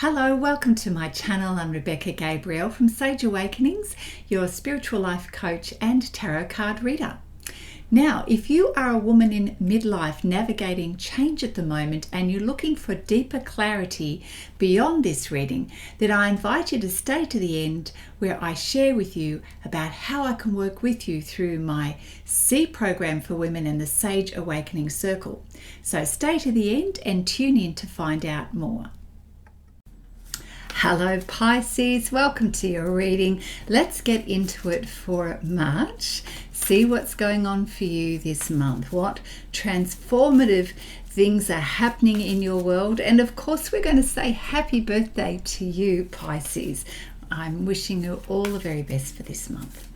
Hello, welcome to my channel. I'm Rebecca Gabriel from Sage Awakenings, your spiritual life coach and tarot card reader. Now, if you are a woman in midlife navigating change at the moment and you're looking for deeper clarity beyond this reading, then I invite you to stay to the end where I share with you about how I can work with you through my C program for women in the Sage Awakening Circle. So stay to the end and tune in to find out more. Hello Pisces, welcome to your reading. Let's get into it for March. See what's going on for you this month. What transformative things are happening in your world. And of course, we're going to say happy birthday to you, Pisces. I'm wishing you all the very best for this month.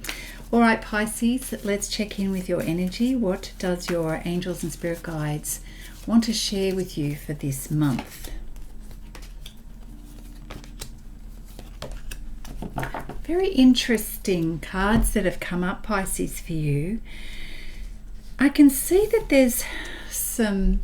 All right, Pisces, let's check in with your energy. What does your angels and spirit guides want to share with you for this month? Very interesting cards that have come up, Pisces, for you. I can see that there's some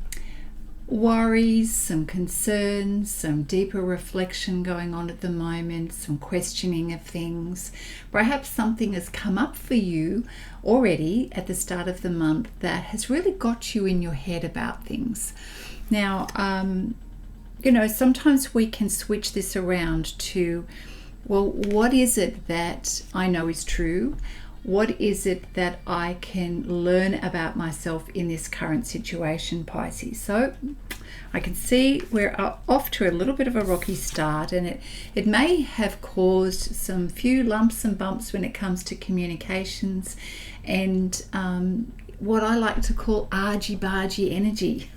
worries, some concerns, some deeper reflection going on at the moment, some questioning of things. Perhaps something has come up for you already at the start of the month that has really got you in your head about things. Now, sometimes we can switch this around to, well, what is it that I know is true? What is it that I can learn about myself in this current situation, Pisces? So I can see we're off to a little bit of a rocky start, and it may have caused some few lumps and bumps when it comes to communications and what I like to call argy-bargy energy,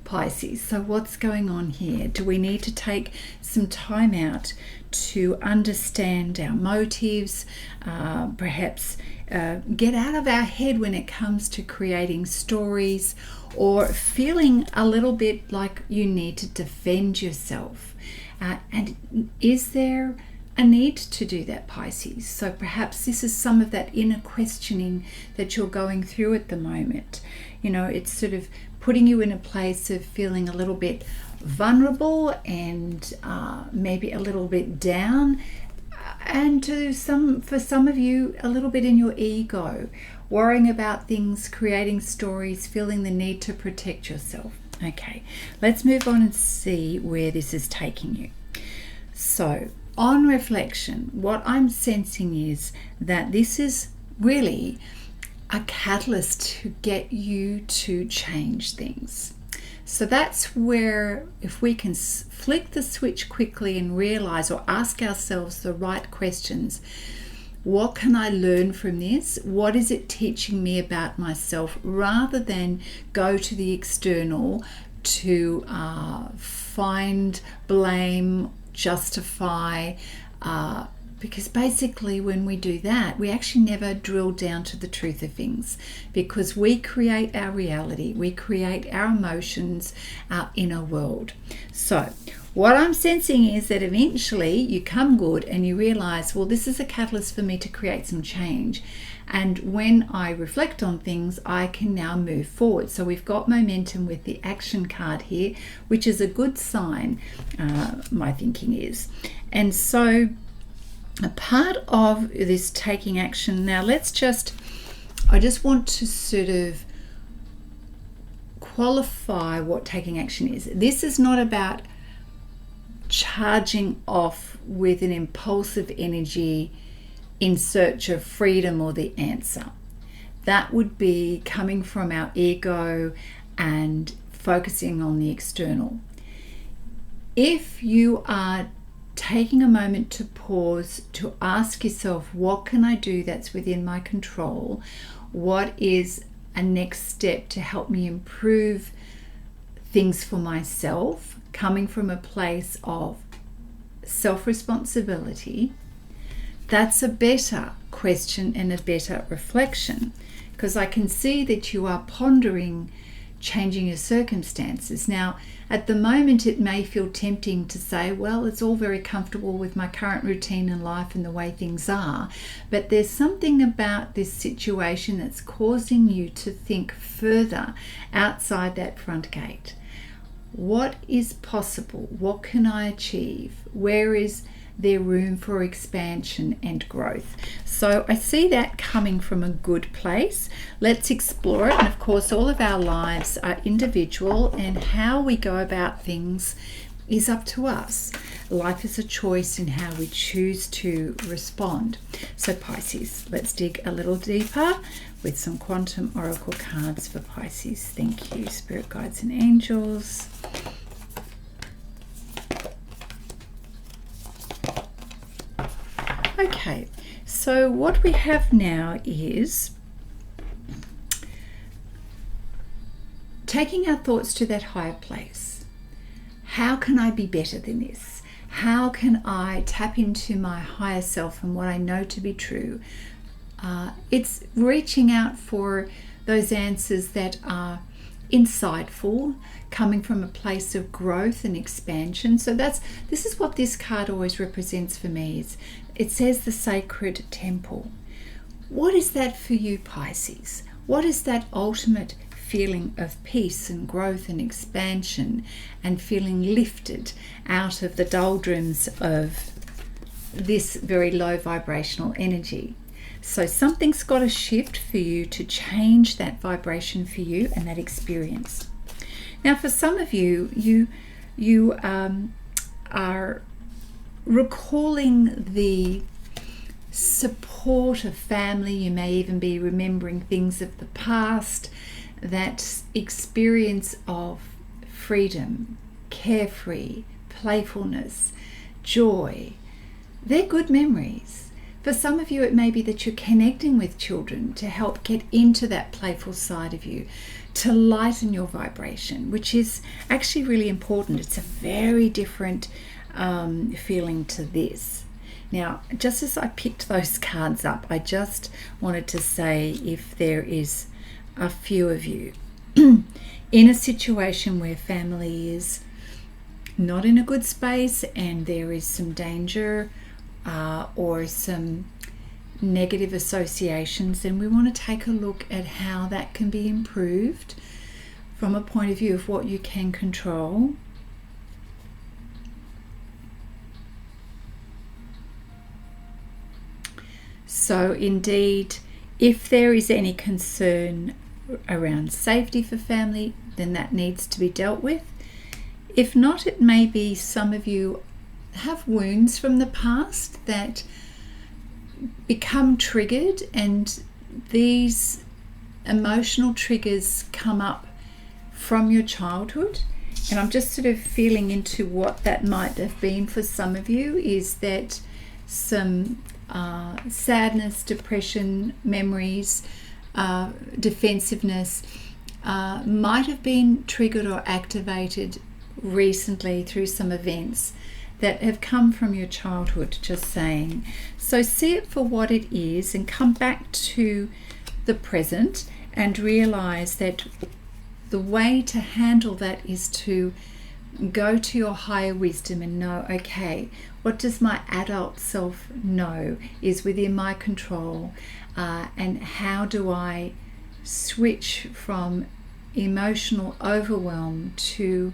Pisces. So what's going on here? Do we need to take some time out to understand our motives, perhaps get out of our head when it comes to creating stories or feeling a little bit like you need to defend yourself? And is there a need to do that, Pisces? So perhaps this is some of that inner questioning that you're going through at the moment. It's sort of putting you in a place of feeling a little bit vulnerable and maybe a little bit down, and for some of you a little bit in your ego, worrying about things, creating stories, feeling the need to protect yourself. Okay, let's move on and see where this is taking you. So on reflection, what I'm sensing is that this is really a catalyst to get you to change things. So that's where, if we can flick the switch quickly and realize or ask ourselves the right questions, what can I learn from this? What is it teaching me about myself? Rather than go to the external to find, blame, justify, because basically when we do that, we actually never drill down to the truth of things, because we create our reality, we create our emotions, our inner world. So what I'm sensing is that eventually you come good and you realize, well, this is a catalyst for me to create some change. And when I reflect on things, I can now move forward. So we've got momentum with the action card here, which is a good sign, my thinking is. And so a part of this taking action, now I just want to sort of qualify what taking action is. This is not about charging off with an impulsive energy in search of freedom or the answer. That would be coming from our ego and focusing on the external. If you are taking a moment to pause, to ask yourself, what can I do that's within my control? What is a next step to help me improve things for myself, coming from a place of self-responsibility? That's a better question and a better reflection, because I can see that you are pondering changing your circumstances. Now, at the moment, it may feel tempting to say, well, it's all very comfortable with my current routine in life and the way things are. But there's something about this situation that's causing you to think further outside that front gate. What is possible? What can I achieve? Where is there room for expansion and growth? So I see that coming from a good place. Let's explore it. And of course, all of our lives are individual, and how we go about things is up to us. Life is a choice in how we choose to respond. So Pisces, let's dig a little deeper with some quantum oracle cards for Pisces. Thank you, spirit guides and angels. Okay, so what we have now is taking our thoughts to that higher place. How can I be better than this? How can I tap into my higher self and what I know to be true? It's reaching out for those answers that are insightful, coming from a place of growth and expansion. So this is what this card always represents for me. It says the sacred temple. What is that for you, Pisces? What is that ultimate feeling of peace and growth and expansion and feeling lifted out of the doldrums of this very low vibrational energy? So something's got to shift for you to change that vibration for you and that experience. Now, for some of you, you are recalling the support of family. You may even be remembering things of the past, that experience of freedom, carefree, playfulness, joy. They're good memories. For some of you, it may be that you're connecting with children to help get into that playful side of you, to lighten your vibration, which is actually really important. It's a very different feeling to this. Now, just as I picked those cards up, I just wanted to say, if there is a few of you in a situation where family is not in a good space and there is some danger or some negative associations, then we want to take a look at how that can be improved from a point of view of what you can control. So indeed, if there is any concern around safety for family, then that needs to be dealt with. If not, it may be some of you have wounds from the past that become triggered, and these emotional triggers come up from your childhood. And I'm just sort of feeling into what that might have been for some of you, is that some sadness, depression, memories, defensiveness might have been triggered or activated recently through some events that have come from your childhood, just saying. So see it for what it is and come back to the present and realize that the way to handle that is to go to your higher wisdom and know, okay, what does my adult self know is within my control, and how do I switch from emotional overwhelm to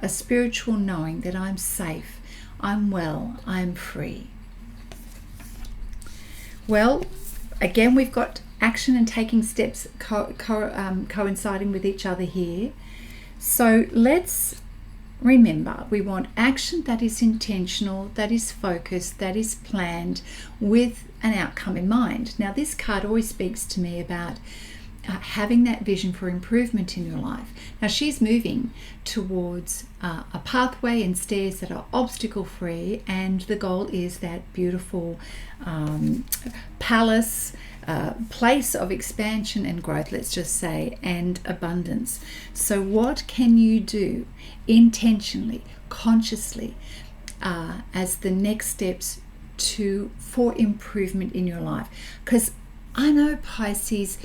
a spiritual knowing that I'm safe, I'm well, I'm free. Well, again, we've got action and taking steps coinciding with each other here. So let's remember, we want action that is intentional, that is focused, that is planned with an outcome in mind. Now, this card always speaks to me about having that vision for improvement in your life. Now, she's moving towards a pathway and stairs that are obstacle free, and the goal is that beautiful palace, place of expansion and growth, let's just say, and abundance. So what can you do intentionally, consciously, as the next steps for improvement in your life? Because I know, Pisces,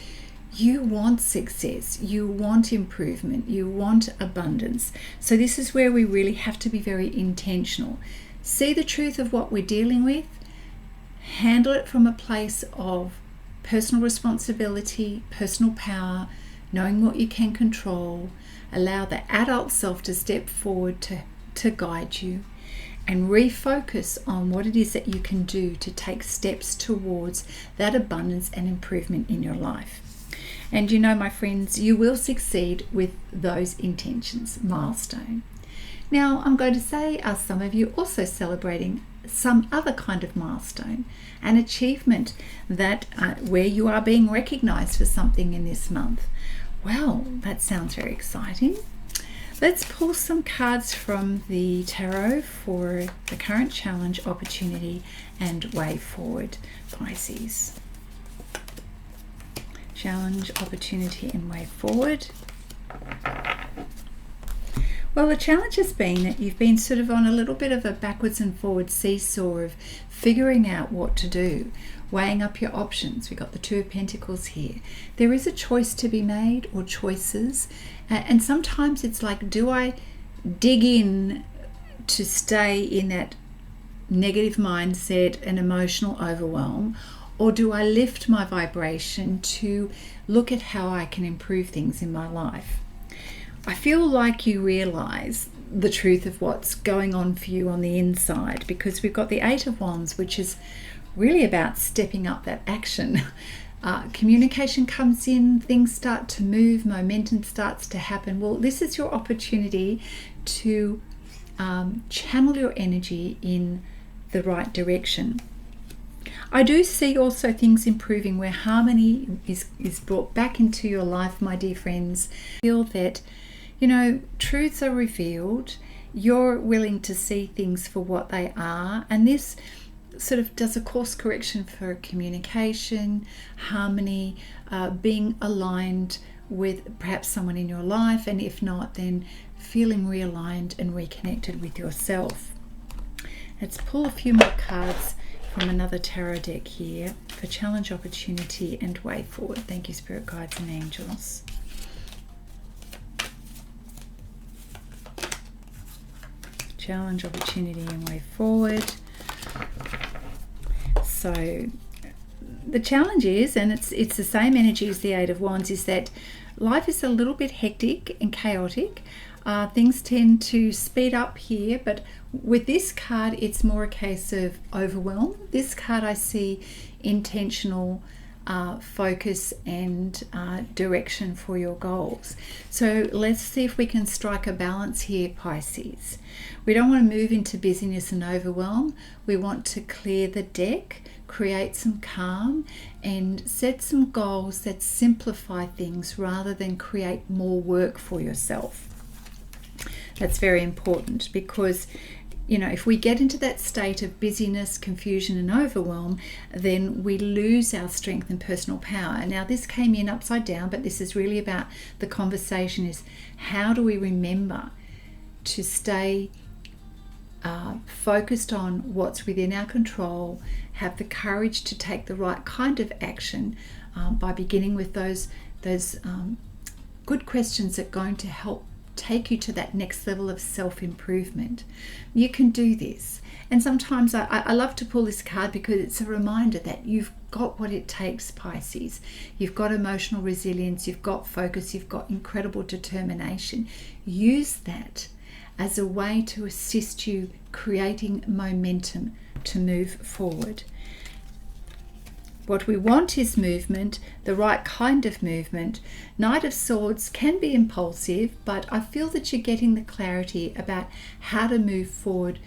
you want success, you want improvement, you want abundance. So this is where we really have to be very intentional. See the truth of what we're dealing with, handle it from a place of personal responsibility, personal power, knowing what you can control. Allow the adult self to step forward to guide you, and refocus on what it is that you can do to take steps towards that abundance and improvement in your life. And you know, my friends, you will succeed with those intentions. Milestone. Now, I'm going to say, are some of you also celebrating some other kind of milestone, an achievement that where you are being recognized for something in this month? Well, that sounds very exciting. Let's pull some cards from the tarot for the current challenge, opportunity, and way forward, Pisces. Challenge, opportunity, and way forward. Well, the challenge has been that you've been sort of on a little bit of a backwards and forwards seesaw of figuring out what to do, weighing up your options. We've got the Two of Pentacles here. There is a choice to be made, or choices, and sometimes it's like, do I dig in to stay in that negative mindset and emotional overwhelm, or do I lift my vibration to look at how I can improve things in my life? I feel like you realize the truth of what's going on for you on the inside, because we've got the Eight of Wands, which is really about stepping up that action. Communication comes in, things start to move, momentum starts to happen. Well, this is your opportunity to channel your energy in the right direction. I do see also things improving where harmony is brought back into your life, my dear friends. I feel that, you know, truths are revealed. You're willing to see things for what they are, and this sort of does a course correction for communication, harmony, being aligned with perhaps someone in your life, and if not, then feeling realigned and reconnected with yourself. Let's pull a few more cards from another tarot deck here for challenge, opportunity, and way forward. Thank you, spirit guides and angels. Challenge, opportunity, and way forward. So the challenge is, and it's the same energy as the Eight of Wands, is that life is a little bit hectic and chaotic. Things tend to speed up here, but with this card, it's more a case of overwhelm. This card, I see intentional focus and direction for your goals. So let's see if we can strike a balance here, Pisces. We don't want to move into busyness and overwhelm. We want to clear the deck, create some calm, and set some goals that simplify things rather than create more work for yourself. That's very important, because you know, if we get into that state of busyness, confusion, and overwhelm, then we lose our strength and personal power. Now, this came in upside down, but this is really about the conversation is, how do we remember to stay focused on what's within our control, have the courage to take the right kind of action by beginning with those good questions that are going to help take you to that next level of self-improvement. You can do this. And sometimes I love to pull this card because it's a reminder that you've got what it takes, Pisces. You've got emotional resilience, you've got focus, you've got incredible determination. Use that as a way to assist you creating momentum to move forward. What we want is movement, the right kind of movement. Knight of Swords can be impulsive, but I feel that you're getting the clarity about how to move forward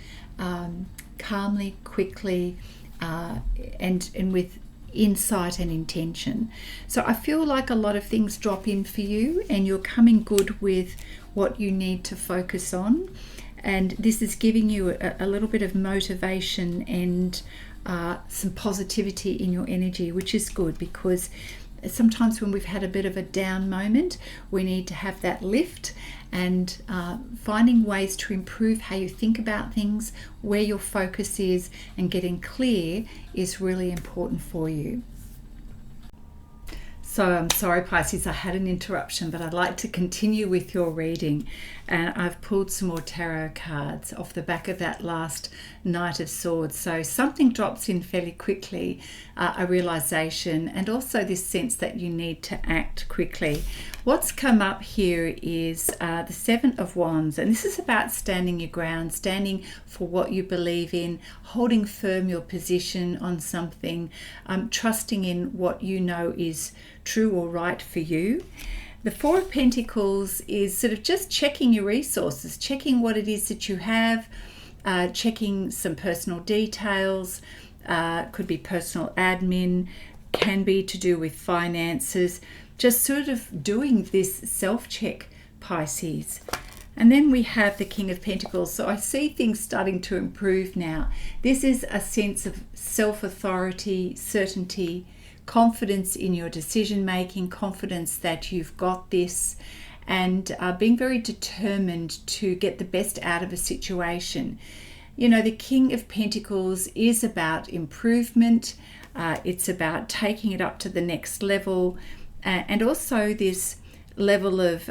calmly, quickly, and with insight and intention. So I feel like a lot of things drop in for you, and you're coming good with what you need to focus on. And this is giving you a little bit of motivation and some positivity in your energy, which is good, because sometimes when we've had a bit of a down moment, we need to have that lift, and finding ways to improve how you think about things, where your focus is, and getting clear is really important for you. So I'm sorry, Pisces, I had an interruption, but I'd like to continue with your reading. And I've pulled some more tarot cards off the back of that last Knight of Swords. So something drops in fairly quickly, a realization, and also this sense that you need to act quickly. What's come up here is the Seven of Wands, and this is about standing your ground, standing for what you believe in, holding firm your position on something, trusting in what you know is true or right for you. The Four of Pentacles is sort of just checking your resources, checking what it is that you have, checking some personal details, could be personal admin, can be to do with finances, just sort of doing this self-check, Pisces. And then we have the King of Pentacles. So I see things starting to improve now. This is a sense of self-authority, certainty, confidence in your decision-making, confidence that you've got this, and being very determined to get the best out of a situation. You know, the King of Pentacles is about improvement. It's about taking it up to the next level, and also this level of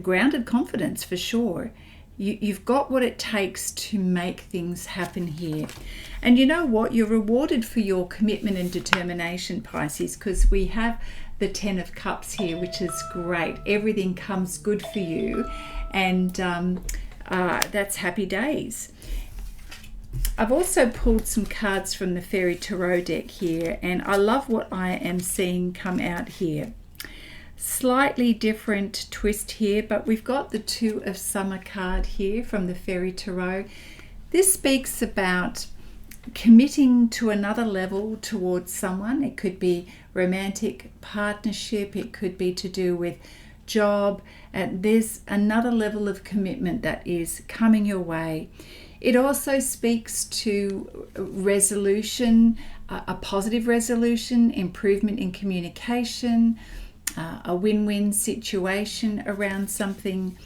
grounded confidence for sure. You've got what it takes to make things happen here. And you know what? You're rewarded for your commitment and determination, Pisces, because we have the Ten of Cups here, which is great. Everything comes good for you, and that's happy days. I've also pulled some cards from the Fairy Tarot deck here, and I love what I am seeing come out here. Slightly different twist here, but we've got the Two of Summer card here from the Fairy Tarot. This speaks about committing to another level towards someone. It could be romantic partnership, it could be to do with job, and there's another level of commitment that is coming your way. It also speaks to resolution, a positive resolution, improvement in communication, a win-win situation around something.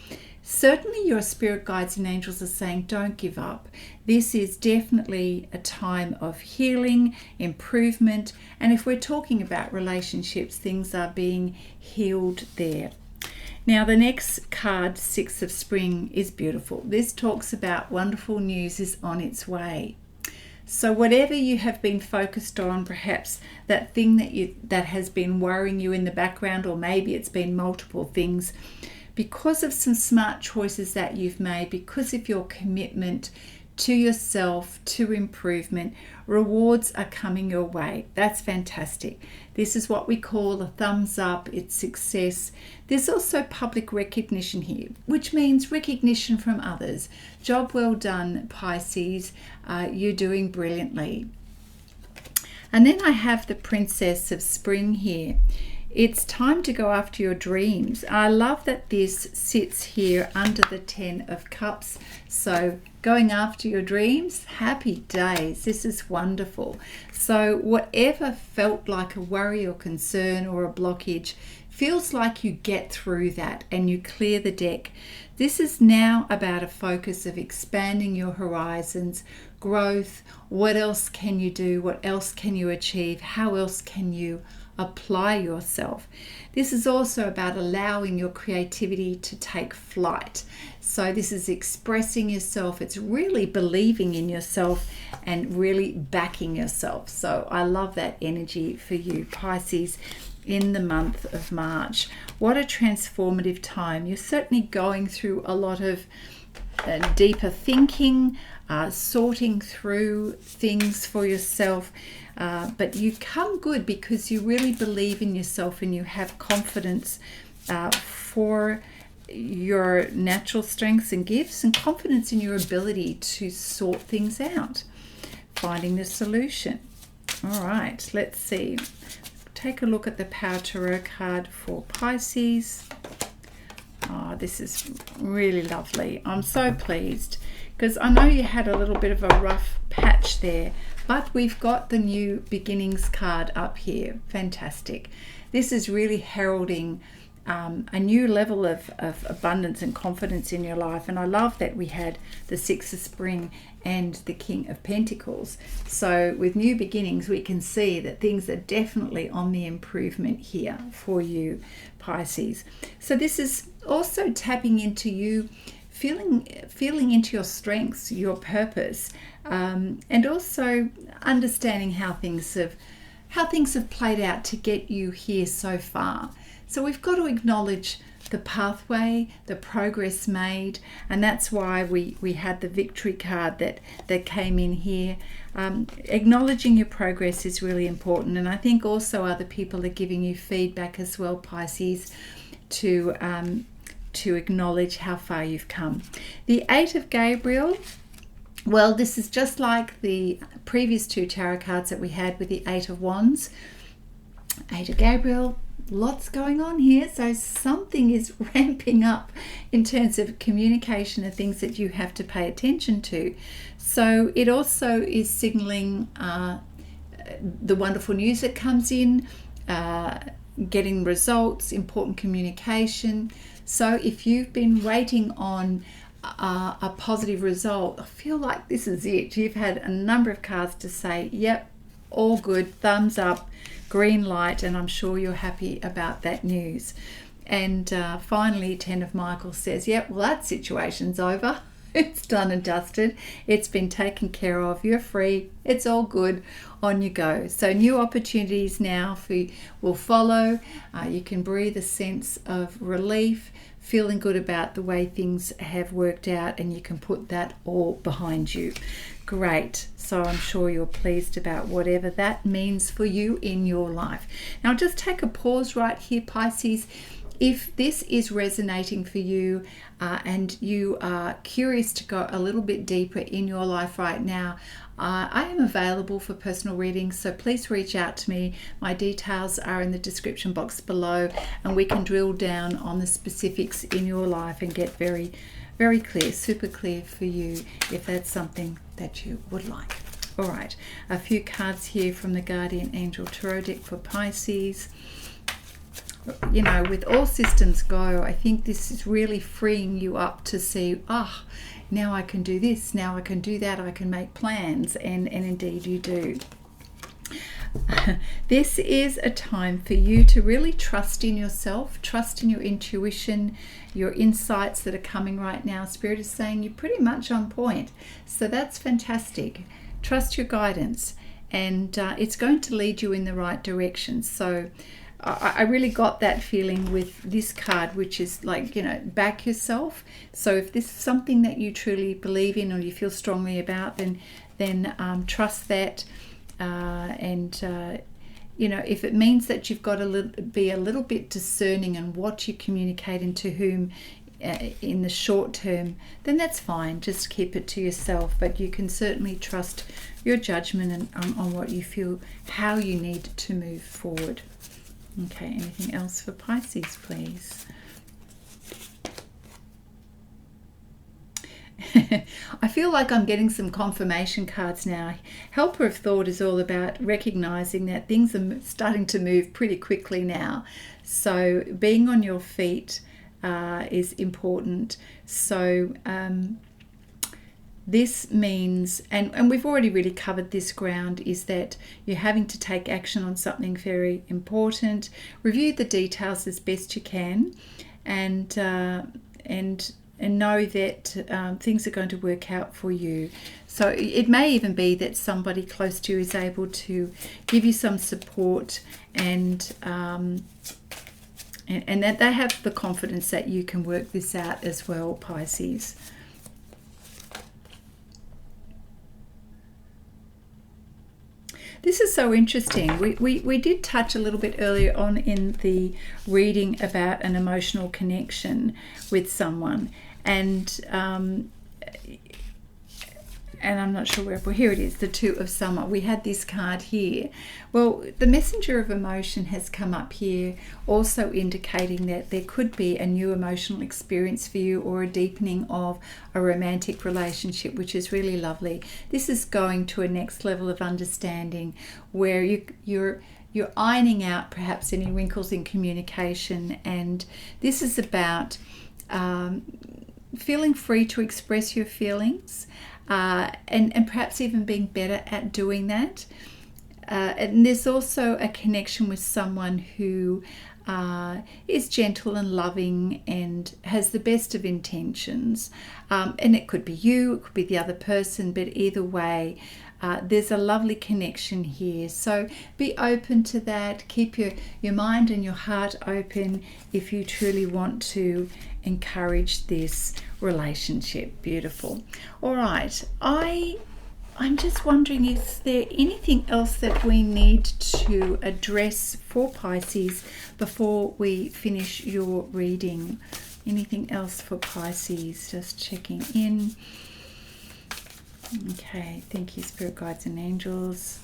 Certainly your spirit guides and angels are saying don't give up. This is definitely a time of healing, improvement, and if we're talking about relationships, things are being healed there. Now the next card, Six of Spring, is beautiful. This talks about wonderful news is on its way. So whatever you have been focused on, perhaps that thing that has been worrying you in the background, or maybe it's been multiple things, because of some smart choices that you've made, because of your commitment to yourself, to improvement, rewards are coming your way. That's fantastic. This is what we call a thumbs up. It's success. There's also public recognition here, which means recognition from others. Job well done, Pisces. You're doing brilliantly. And then I have the Princess of Spring here. It's time to go after your dreams. I love that this sits here under the Ten of Cups. So going after your dreams, happy days. This is wonderful. So whatever felt like a worry or concern or a blockage, feels like you get through that and you clear the deck. This is now about a focus of expanding your horizons, growth. What else can you do? What else can you achieve? How else can you apply yourself? This is also about allowing your creativity to take flight. So this is expressing yourself. It's really believing in yourself and really backing yourself. So I love that energy for you, Pisces, in the month of March. What a transformative time. You're certainly going through a lot of deeper thinking, sorting through things for yourself. But you come good because you really believe in yourself and you have confidence for your natural strengths and gifts, and confidence in your ability to sort things out, finding the solution. All right, let's see. Take a look at the Power Tarot card for Pisces. Oh, this is really lovely. I'm so pleased because I know you had a little bit of a rough patch there, but we've got the New Beginnings card up here. Fantastic. This is really heralding a new level of abundance and confidence in your life. And I love that we had the Six of Spring and the King of Pentacles. So with new beginnings, we can see that things are definitely on the improvement here for you, Pisces. So this is also tapping into you, feeling into your strengths, your purpose, and also understanding how things how things have played out to get you here so far. So we've got to acknowledge the pathway, the progress made, and that's why we had the victory card that came in here. Acknowledging your progress is really important, and I think also other people are giving you feedback as well, Pisces, to acknowledge how far you've come. The Eight of Gabriel, well, this is just like the previous two tarot cards that we had with the Eight of Wands. Eight of Gabriel, lots going on here, so something is ramping up in terms of communication and things that you have to pay attention to. So it also is signaling the wonderful news that comes in, getting results, important communication. So if you've been waiting on a positive result, I feel like this is it. You've had a number of cards to say, yep, all good, thumbs up, green light, and I'm sure you're happy about that news. And finally, Ten of Michael says, yep, well, that situation's over. It's done and dusted. It's been taken care of. You're free. It's all good. On you go. So new opportunities now will follow. You can breathe a sense of relief, feeling good about the way things have worked out, and you can put that all behind you. Great. So I'm sure you're pleased about whatever that means for you in your life. Now just take a pause right here, Pisces. If this is resonating for you and you are curious to go a little bit deeper in your life right now, I am available for personal readings, so please reach out to me. My details are in the description box below, and we can drill down on the specifics in your life and get very, very clear, super clear for you if that's something that you would like. All right, a few cards here from the Guardian Angel Tarot deck for Pisces. You know, with all systems go, I think this is really freeing you up to see, now I can do this, now I can do that, I can make plans, and indeed you do. This is a time for you to really trust in yourself, trust in your intuition, your insights that are coming right now. Spirit is saying you're pretty much on point. So that's fantastic. Trust your guidance, and it's going to lead you in the right direction. So I really got that feeling with this card, which is like, back yourself. So if this is something that you truly believe in or you feel strongly about, then trust that. If it means that you've got to be a little bit discerning in what you communicate and to whom in the short term, then that's fine. Just keep it to yourself. But you can certainly trust your judgment and on what you feel, how you need to move forward. Okay, anything else for Pisces, please? I feel like I'm getting some confirmation cards now. Helper of Thought is all about recognizing that things are starting to move pretty quickly now. So being on your feet is important. So this means, and we've already really covered this ground, is that you're having to take action on something very important. Review the details as best you can, and know that things are going to work out for you. So it may even be that somebody close to you is able to give you some support, and that they have the confidence that you can work this out as well, Pisces. This is so interesting. We did touch a little bit earlier on in the reading about an emotional connection with someone, and I'm not sure where, well, here it is, the Two of Summer. We had this card here. Well, the Messenger of Emotion has come up here, also indicating that there could be a new emotional experience for you, or a deepening of a romantic relationship, which is really lovely. This is going to a next level of understanding where you're ironing out perhaps any wrinkles in communication, and this is about feeling free to express your feelings, and perhaps even being better at doing that. And there's also a connection with someone who is gentle and loving and has the best of intentions. And it could be you, it could be the other person, but either way, there's a lovely connection here. So be open to that. Keep your mind and your heart open if you truly want to encourage this relationship. Beautiful. All right. I'm just wondering, is there anything else that we need to address for Pisces before we finish your reading? Anything else for Pisces? Just checking in. Okay, thank you, Spirit Guides and Angels.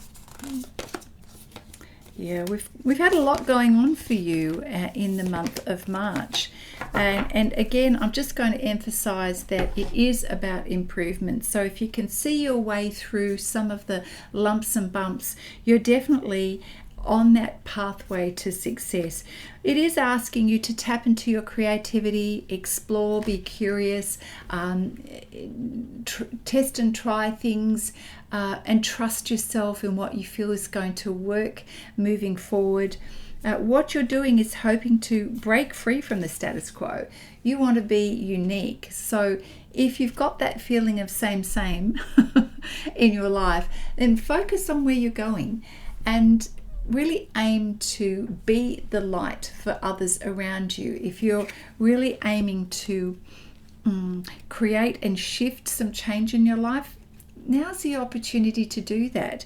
Yeah, we've had a lot going on for you in the month of March. And again, I'm just going to emphasize that it is about improvement. So if you can see your way through some of the lumps and bumps, you're definitely on that pathway to success. It is asking you to tap into your creativity, explore, be curious, test and try things, and trust yourself in what you feel is going to work moving forward. What you're doing is hoping to break free from the status quo. You want to be unique. So if you've got that feeling of same in your life, then focus on where you're going and really aim to be the light for others around you. If you're really aiming to create and shift some change in your life, now's the opportunity to do that.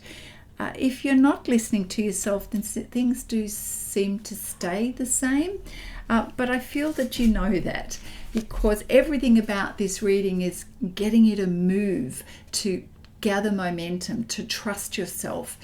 If you're not listening to yourself, then things do seem to stay the same. But I feel that you know that, because everything about this reading is getting you to move, to gather momentum, to trust yourself,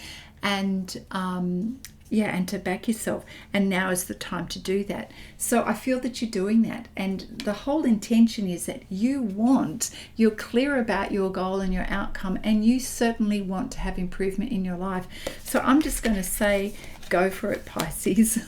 and to back yourself. And now is the time to do that. So I feel that you're doing that, and the whole intention is that you're clear about your goal and your outcome, and you certainly want to have improvement in your life. So I'm just going to say, go for it, Pisces.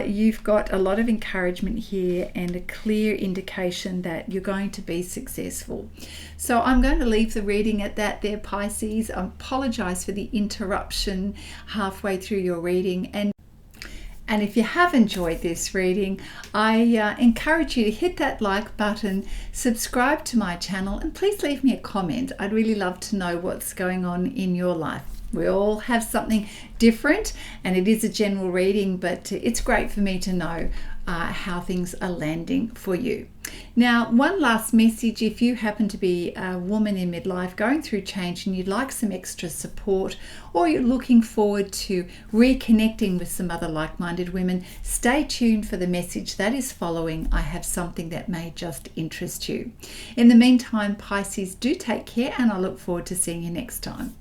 You've got a lot of encouragement here and a clear indication that you're going to be successful. So I'm going to leave the reading at that there, Pisces. I apologize for the interruption halfway through your reading. And if you have enjoyed this reading, I encourage you to hit that like button, subscribe to my channel, and please leave me a comment. I'd really love to know what's going on in your life. We all have something different, and it is a general reading, but it's great for me to know how things are landing for you. Now, one last message: if you happen to be a woman in midlife going through change and you'd like some extra support, or you're looking forward to reconnecting with some other like-minded women, stay tuned for the message that is following. I have something that may just interest you. In the meantime, Pisces, do take care, and I look forward to seeing you next time.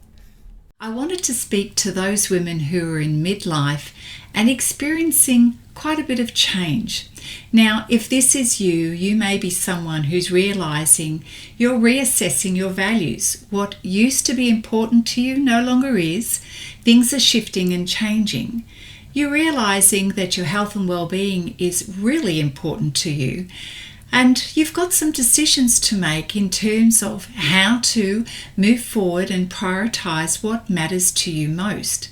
I wanted to speak to those women who are in midlife and experiencing quite a bit of change. Now, if this is you, you may be someone who's realizing you're reassessing your values. What used to be important to you no longer is. Things are shifting and changing. You're realizing that your health and well-being is really important to you. And you've got some decisions to make in terms of how to move forward and prioritize what matters to you most.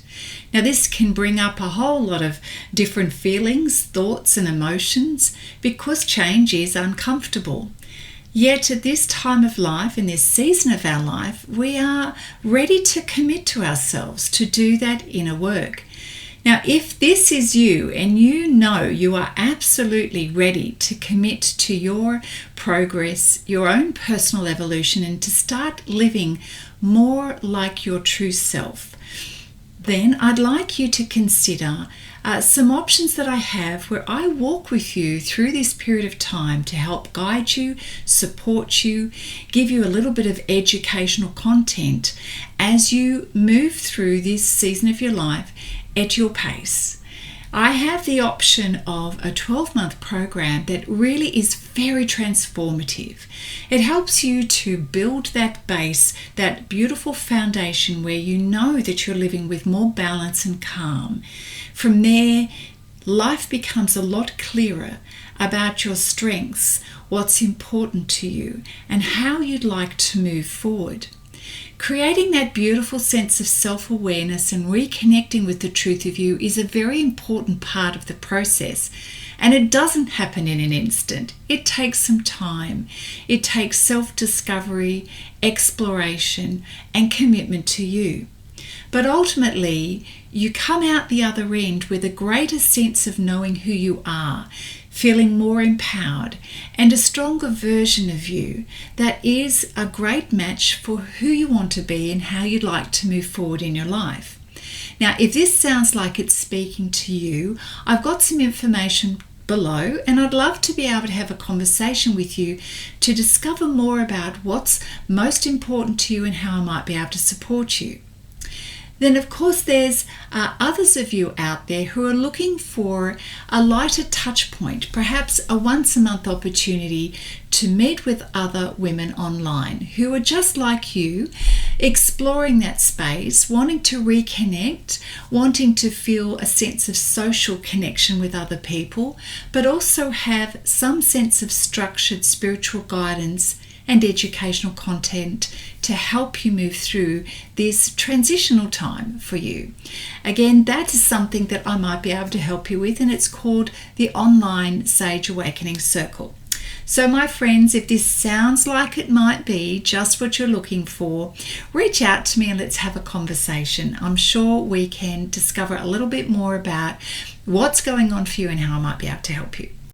Now, this can bring up a whole lot of different feelings, thoughts, and emotions because change is uncomfortable. Yet at this time of life, in this season of our life, we are ready to commit to ourselves to do that inner work. Now, if this is you and you know you are absolutely ready to commit to your progress, your own personal evolution, and to start living more like your true self, then I'd like you to consider some options that I have where I walk with you through this period of time to help guide you, support you, give you a little bit of educational content as you move through this season of your life at your pace. I have the option of a 12-month program that really is very transformative. It helps you to build that base, that beautiful foundation where you know that you're living with more balance and calm. From there, life becomes a lot clearer about your strengths, what's important to you, and how you'd like to move forward. Creating that beautiful sense of self-awareness and reconnecting with the truth of you is a very important part of the process. And it doesn't happen in an instant. It takes some time. It takes self-discovery, exploration, and commitment to you. But ultimately, you come out the other end with a greater sense of knowing who you are, feeling more empowered, and a stronger version of you that is a great match for who you want to be and how you'd like to move forward in your life. Now, if this sounds like it's speaking to you, I've got some information below, and I'd love to be able to have a conversation with you to discover more about what's most important to you and how I might be able to support you. Then, of course, there's others of you out there who are looking for a lighter touch point, perhaps a once-a-month opportunity to meet with other women online who are just like you, exploring that space, wanting to reconnect, wanting to feel a sense of social connection with other people, but also have some sense of structured spiritual guidance and educational content to help you move through this transitional time for you. Again, that is something that I might be able to help you with, and it's called the Online Sage Awakening Circle. So my friends, if this sounds like it might be just what you're looking for, reach out to me and let's have a conversation. I'm sure we can discover a little bit more about what's going on for you and how I might be able to help you.